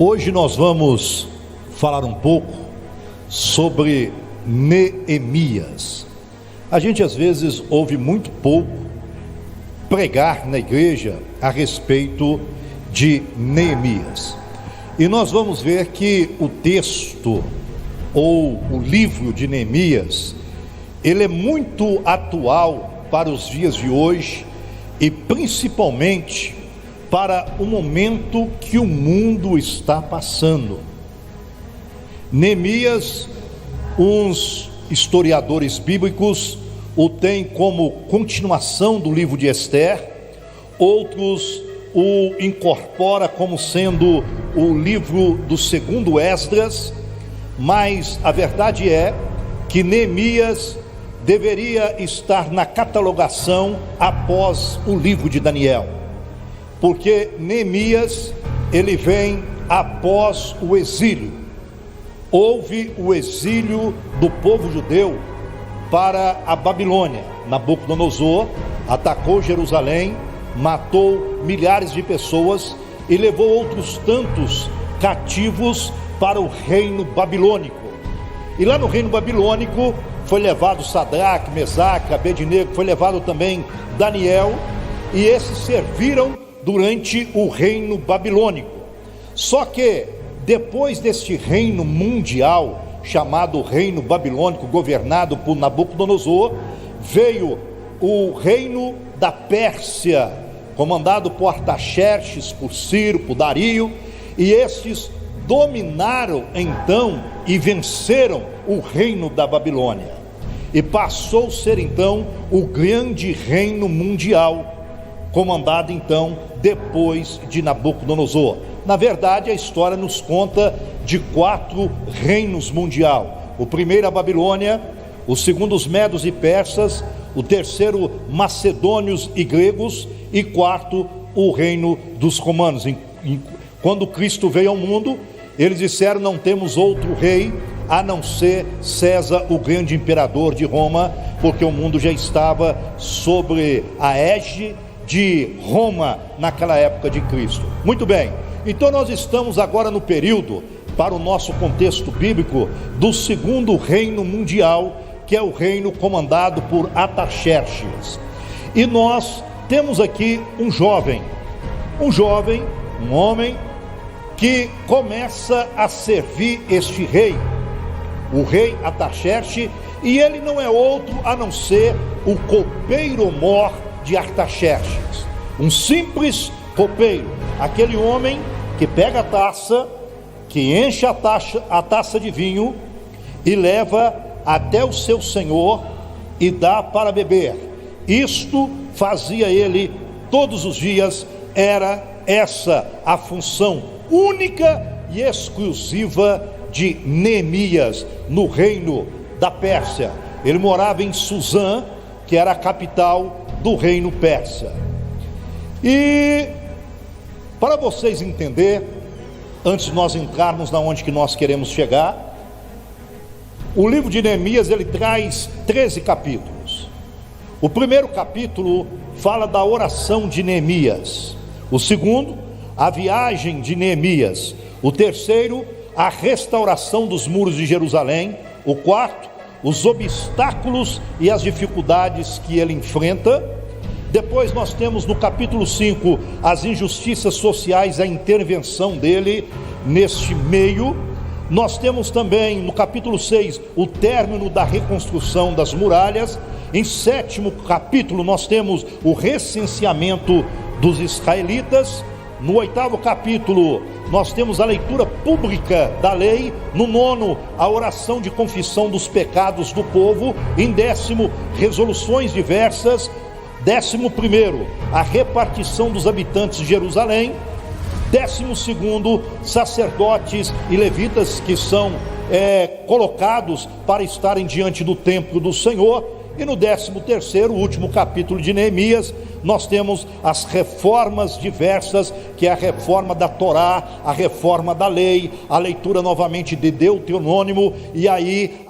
Hoje nós vamos falar um pouco sobre Neemias. A gente às vezes ouve muito pouco pregar na igreja a respeito de Neemias. E nós vamos ver que o texto ou o livro de Neemias, ele é muito atual para os dias de hoje e principalmente para o momento que o mundo está passando. Neemias, uns historiadores bíblicos o têm como continuação do livro de Esther, outros o incorpora como sendo o livro do segundo Esdras, mas a verdade é que Neemias deveria estar na catalogação após o livro de Daniel, porque Neemias, ele vem após o exílio. Houve o exílio do povo judeu para a Babilônia. Nabucodonosor atacou Jerusalém, matou milhares de pessoas e levou outros tantos cativos para o reino babilônico. E lá no reino babilônico foi levado Sadraque, Mesaque, Abednego, foi levado também Daniel, e esses serviram durante o reino babilônico. Só que depois deste reino mundial, chamado reino babilônico, governado por Nabucodonosor, veio o reino da Pérsia, comandado por Artaxerxes, por Ciro, por Dario, e estes dominaram então e venceram o reino da Babilônia, e passou a ser então o grande reino mundial, comandado então depois de Nabucodonosor. Na verdade, a história nos conta de 4 reinos mundial: o primeiro a Babilônia, o segundo os medos e persas, o terceiro macedônios e gregos, e quarto o reino dos romanos. Quando Cristo veio ao mundo, eles disseram: não temos outro rei a não ser César, o grande imperador de Roma, porque o mundo já estava sobre a égide de Roma naquela época de Cristo. Muito bem, então nós estamos agora no período, para o nosso contexto bíblico, do segundo reino mundial, que é o reino comandado por Artaxerxes. E nós temos aqui um homem que começa a servir este rei, o rei Artaxerxes, e ele não é outro a não ser o copeiro-mor de Artaxerxes, um simples copeiro, aquele homem que pega a taça, que enche a taça de vinho e leva até o seu senhor e dá para beber. Isto fazia ele todos os dias, era essa a função única e exclusiva de Neemias no reino da Pérsia. Ele morava em Suzã, que era a capital do reino persa. E para vocês entenderem, antes de nós entrarmos na onde que nós queremos chegar, o livro de Neemias, ele traz 13 capítulos. O primeiro capítulo fala da oração de Neemias, o segundo, a viagem de Neemias, o terceiro, a restauração dos muros de Jerusalém, o quarto, os obstáculos e as dificuldades que ele enfrenta. Depois nós temos no capítulo 5 as injustiças sociais, a intervenção dele neste meio. Nós temos também no capítulo 6 o término da reconstrução das muralhas. Em 7º capítulo nós temos o recenseamento dos israelitas. No 8º capítulo nós temos a leitura pública da lei. No 9º, a oração de confissão dos pecados do povo. Em 10º, resoluções diversas. 11º, a repartição dos habitantes de Jerusalém. 12º, sacerdotes e levitas que são colocados para estarem diante do templo do Senhor. E no 13º, último capítulo de Neemias, nós temos as reformas diversas, que é a reforma da Torá, a reforma da lei, a leitura novamente de Deuteronômio, e aí